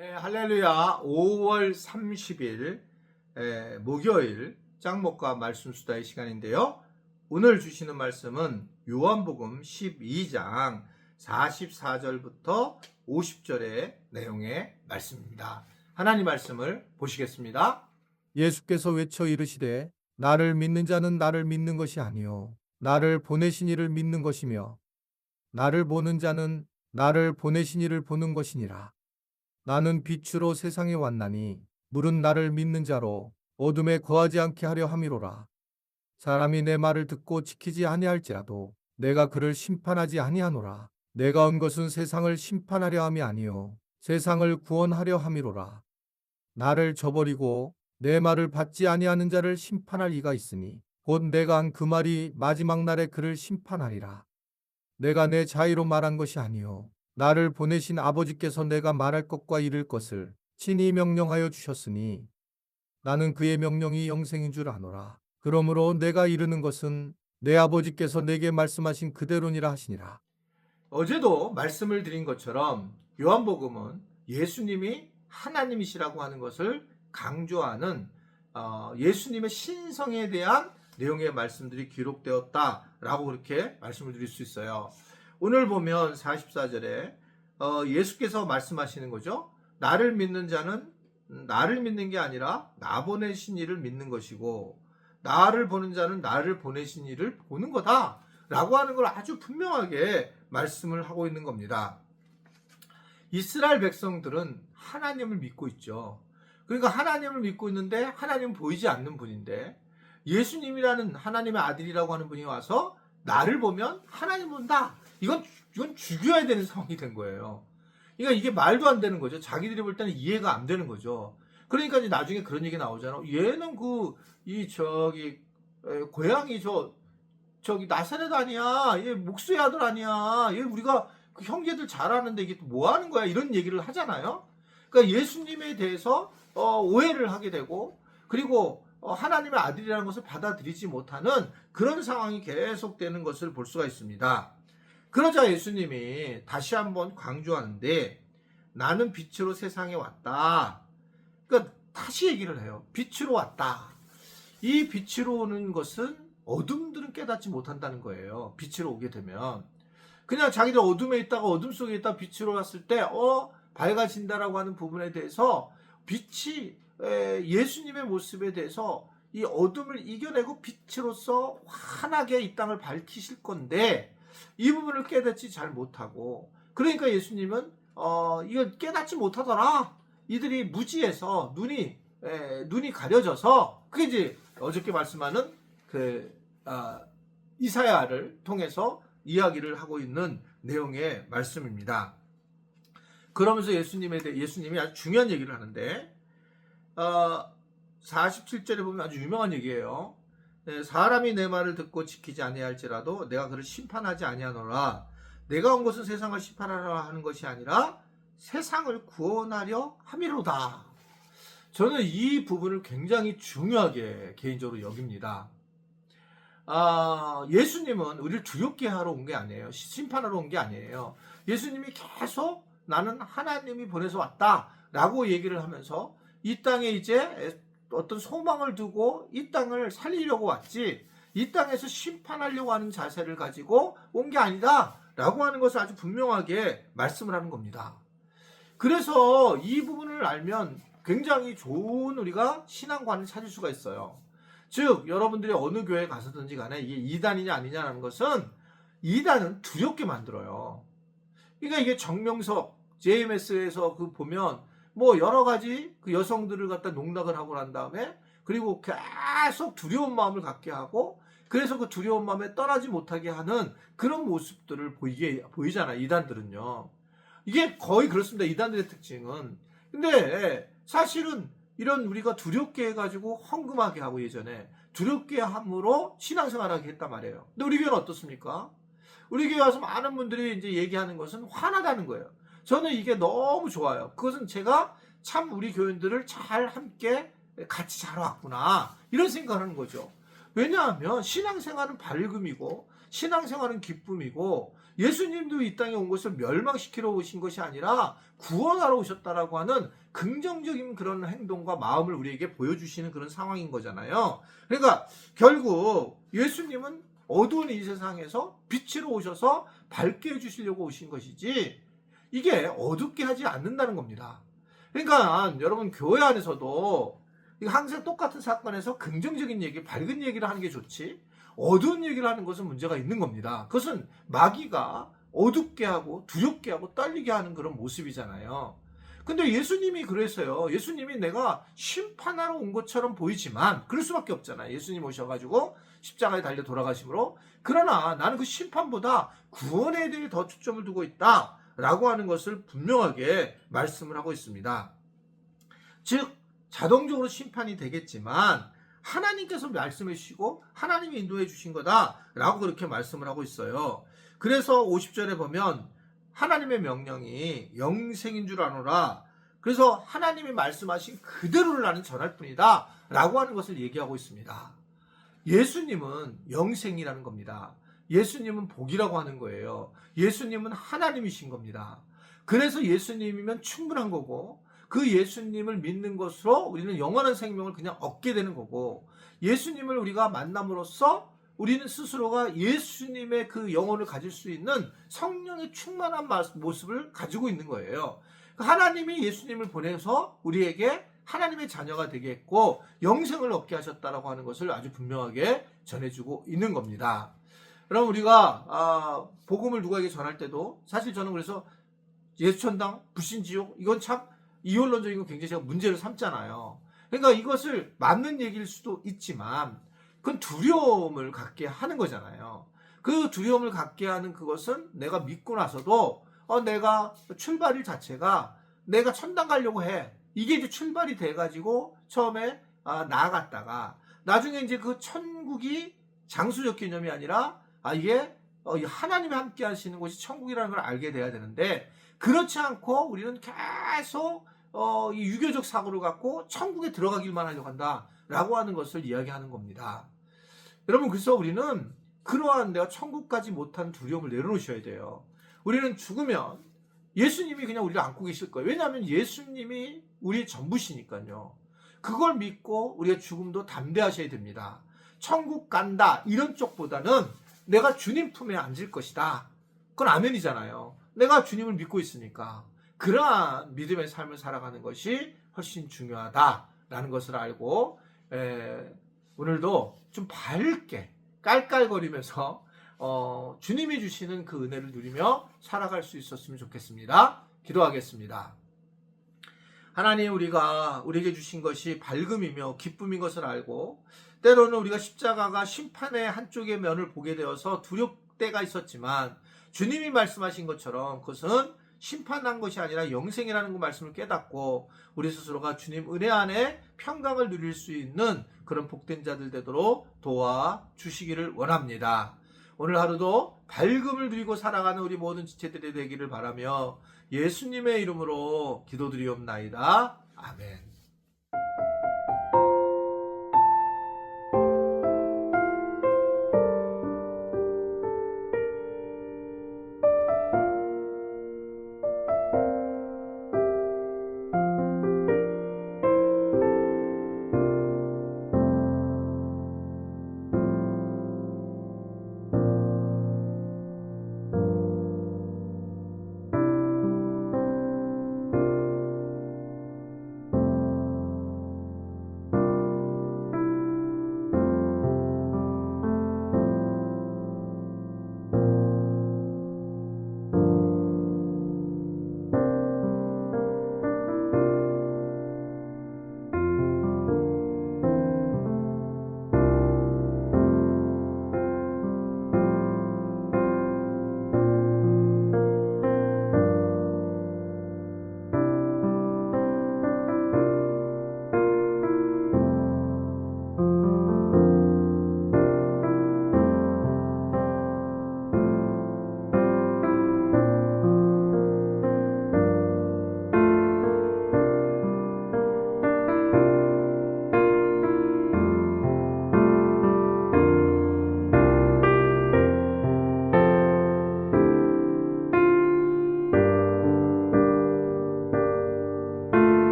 네, 할렐루야. 5월 30일 목요일 짱목과 말씀 수다의 시간인데요. 오늘 주시는 말씀은 요한복음 12장 44절부터 50절의 내용의 말씀입니다. 하나님 말씀을 보시겠습니다. 예수께서 외쳐 이르시되 나를 믿는 자는 나를 믿는 것이 아니요 나를 보내신 이를 믿는 것이며 나를 보는 자는 나를 보내신 이를 보는 것이니라. 나는 빛으로 세상에 왔나니 물은 나를 믿는 자로 어둠에 거하지 않게 하려 함이로라. 사람이 내 말을 듣고 지키지 아니할지라도 내가 그를 심판하지 아니하노라. 내가 온 것은 세상을 심판하려 함이 아니요 세상을 구원하려 함이로라. 나를 저버리고 내 말을 받지 아니하는 자를 심판할 이가 있으니 곧 내가 한 그 말이 마지막 날에 그를 심판하리라. 내가 내 자의로 말한 것이 아니요 나를 보내신 아버지께서 내가 말할 것과 이를 것을 친히 명령하여 주셨으니 나는 그의 명령이 영생인 줄 아노라. 그러므로 내가 이르는 것은 내 아버지께서 내게 말씀하신 그대로니라 하시니라. 어제도 말씀을 드린 것처럼 요한복음은 예수님이 하나님이시라고 하는 것을 강조하는 예수님의 신성에 대한 내용의 말씀들이 기록되었다라고 그렇게 말씀을 드릴 수 있어요. 오늘 보면 44절에 예수께서 말씀하시는 거죠. 나를 믿는 자는 나를 믿는 게 아니라 나 보내신 이를 믿는 것이고 나를 보는 자는 나를 보내신 이를 보는 거다 라고 하는 걸 아주 분명하게 말씀을 하고 있는 겁니다. 이스라엘 백성들은 하나님을 믿고 있죠. 그러니까 하나님을 믿고 있는데 하나님은 보이지 않는 분인데 예수님이라는 하나님의 아들이라고 하는 분이 와서 나를 보면 하나님 본다. 이건 죽여야 되는 상황이 된 거예요. 그러니까 이게 말도 안 되는 거죠. 자기들이 볼 때는 이해가 안 되는 거죠. 그러니까 이제 나중에 그런 얘기 나오잖아. 얘는 고향이 저기 나사렛 아니야. 얘 목수의 아들 아니야. 얘 우리가 그 형제들 잘 아는데 이게 뭐 하는 거야? 이런 얘기를 하잖아요. 그러니까 예수님에 대해서 오해를 하게 되고 그리고 하나님의 아들이라는 것을 받아들이지 못하는 그런 상황이 계속되는 것을 볼 수가 있습니다. 그러자 예수님이 다시 한번 강조하는데 나는 빛으로 세상에 왔다. 그러니까 다시 얘기를 해요. 빛으로 왔다. 이 빛으로 오는 것은 어둠들은 깨닫지 못한다는 거예요. 빛으로 오게 되면. 그냥 자기들 어둠에 있다가 어둠 속에 있다가 빛으로 왔을 때 밝아진다라고 하는 부분에 대해서 빛이 예수님의 모습에 대해서 이 어둠을 이겨내고 빛으로서 환하게 이 땅을 밝히실 건데 이 부분을 깨닫지 잘 못하고 그러니까 예수님은 이걸 깨닫지 못하더라. 이들이 무지해서 눈이 가려져서 그게 이제 어저께 말씀하는 이사야를 통해서 이야기를 하고 있는 내용의 말씀입니다. 그러면서 예수님이 아주 중요한 얘기를 하는데 47절에 보면 아주 유명한 얘기예요. 사람이 내 말을 듣고 지키지 아니할지라도 내가 그를 심판하지 아니하노라. 내가 온 것은 세상을 심판하려 하는 것이 아니라 세상을 구원하려 함이로다. 저는 이 부분을 굉장히 중요하게 개인적으로 여깁니다. 예수님은 우리를 두렵게 하러 온 게 아니에요. 심판하러 온 게 아니에요. 예수님이 계속 나는 하나님이 보내서 왔다라고 얘기를 하면서 이 땅에 이제 어떤 소망을 두고 이 땅을 살리려고 왔지 이 땅에서 심판하려고 하는 자세를 가지고 온 게 아니다 라고 하는 것을 아주 분명하게 말씀을 하는 겁니다. 그래서 이 부분을 알면 굉장히 좋은 우리가 신앙관을 찾을 수가 있어요. 즉 여러분들이 어느 교회에 가서든지 간에 이게 이단이냐 아니냐라는 것은 이단은 두렵게 만들어요. 그러니까 이게 정명석 JMS에서 보면 뭐 여러 가지 그 여성들을 갖다 농락을 하고 난 다음에 그리고 계속 두려운 마음을 갖게 하고 그래서 그 두려운 마음에 떠나지 못하게 하는 그런 모습들을 보이잖아요. 이단들은요. 이게 거의 그렇습니다. 이단들의 특징은. 근데 사실은 이런 우리가 두렵게 해가지고 헌금하게 하고 예전에 두렵게 함으로 신앙생활하게 했단 말이에요. 근데 우리 교회는 어떻습니까? 우리 교회 와서 많은 분들이 이제 얘기하는 것은 화나다는 거예요. 저는 이게 너무 좋아요. 그것은 제가 참 우리 교인들을 잘 함께 같이 잘 왔구나 이런 생각을 하는 거죠. 왜냐하면 신앙생활은 밝음이고 신앙생활은 기쁨이고 예수님도 이 땅에 온 것을 멸망시키러 오신 것이 아니라 구원하러 오셨다라고 하는 긍정적인 그런 행동과 마음을 우리에게 보여주시는 그런 상황인 거잖아요. 그러니까 결국 예수님은 어두운 이 세상에서 빛으로 오셔서 밝게 해주시려고 오신 것이지 이게 어둡게 하지 않는다는 겁니다. 그러니까 여러분 교회 안에서도 항상 똑같은 사건에서 긍정적인 얘기, 밝은 얘기를 하는 게 좋지 어두운 얘기를 하는 것은 문제가 있는 겁니다. 그것은 마귀가 어둡게 하고 두렵게 하고 떨리게 하는 그런 모습이잖아요. 근데 예수님이 그랬어요. 예수님이 내가 심판하러 온 것처럼 보이지만 그럴 수밖에 없잖아요. 예수님 오셔가지고 십자가에 달려 돌아가심으로. 그러나 나는 그 심판보다 구원에 대해 더 초점을 두고 있다 라고 하는 것을 분명하게 말씀을 하고 있습니다. 즉 자동적으로 심판이 되겠지만 하나님께서 말씀해 주시고 하나님이 인도해 주신 거다라고 그렇게 말씀을 하고 있어요. 그래서 50절에 보면 하나님의 명령이 영생인 줄 아노라. 그래서 하나님이 말씀하신 그대로를 나는 전할 뿐이다 라고 하는 것을 얘기하고 있습니다. 예수님은 영생이라는 겁니다. 예수님은 복이라고 하는 거예요. 예수님은 하나님이신 겁니다. 그래서 예수님이면 충분한 거고 그 예수님을 믿는 것으로 우리는 영원한 생명을 그냥 얻게 되는 거고 예수님을 우리가 만남으로써 우리는 스스로가 예수님의 그 영혼을 가질 수 있는 성령의 충만한 모습을 가지고 있는 거예요. 하나님이 예수님을 보내서 우리에게 하나님의 자녀가 되게 했고 영생을 얻게 하셨다라고 하는 것을 아주 분명하게 전해주고 있는 겁니다. 그럼 우리가 복음을 누구에게 전할 때도 사실 저는 그래서 예수천당, 불신지옥 이건 참 이원론적인 거 굉장히 제가 문제를 삼잖아요. 그러니까 이것을 맞는 얘기일 수도 있지만 그건 두려움을 갖게 하는 거잖아요. 그 두려움을 갖게 하는 그것은 내가 믿고 나서도 내가 출발일 자체가 내가 천당 가려고 해. 이게 이제 출발이 돼가지고 처음에 나아갔다가 나중에 이제 그 천국이 장수적 개념이 아니라 이게 하나님이 함께 하시는 곳이 천국이라는 걸 알게 돼야 되는데 그렇지 않고 우리는 계속 이 유교적 사고를 갖고 천국에 들어가길만 하려고 한다라고 하는 것을 이야기하는 겁니다. 여러분 그래서 우리는 그러한 내가 천국까지 못한 두려움을 내려놓으셔야 돼요. 우리는 죽으면 예수님이 그냥 우리를 안고 계실 거예요. 왜냐하면 예수님이 우리의 전부시니까요. 그걸 믿고 우리의 죽음도 담대하셔야 됩니다. 천국 간다 이런 쪽보다는 내가 주님 품에 앉을 것이다. 그건 아멘이잖아요. 내가 주님을 믿고 있으니까. 그러한 믿음의 삶을 살아가는 것이 훨씬 중요하다라는 것을 알고 오늘도 좀 밝게 깔깔거리면서 주님이 주시는 그 은혜를 누리며 살아갈 수 있었으면 좋겠습니다. 기도하겠습니다. 하나님 우리에게 주신 것이 밝음이며 기쁨인 것을 알고 때로는 우리가 십자가가 심판의 한쪽의 면을 보게 되어서 두려울 때가 있었지만 주님이 말씀하신 것처럼 그것은 심판한 것이 아니라 영생이라는 그 말씀을 깨닫고 우리 스스로가 주님 은혜 안에 평강을 누릴 수 있는 그런 복된 자들 되도록 도와주시기를 원합니다. 오늘 하루도 밝음을 누리고 살아가는 우리 모든 지체들이 되기를 바라며 예수님의 이름으로 기도드리옵나이다. 아멘.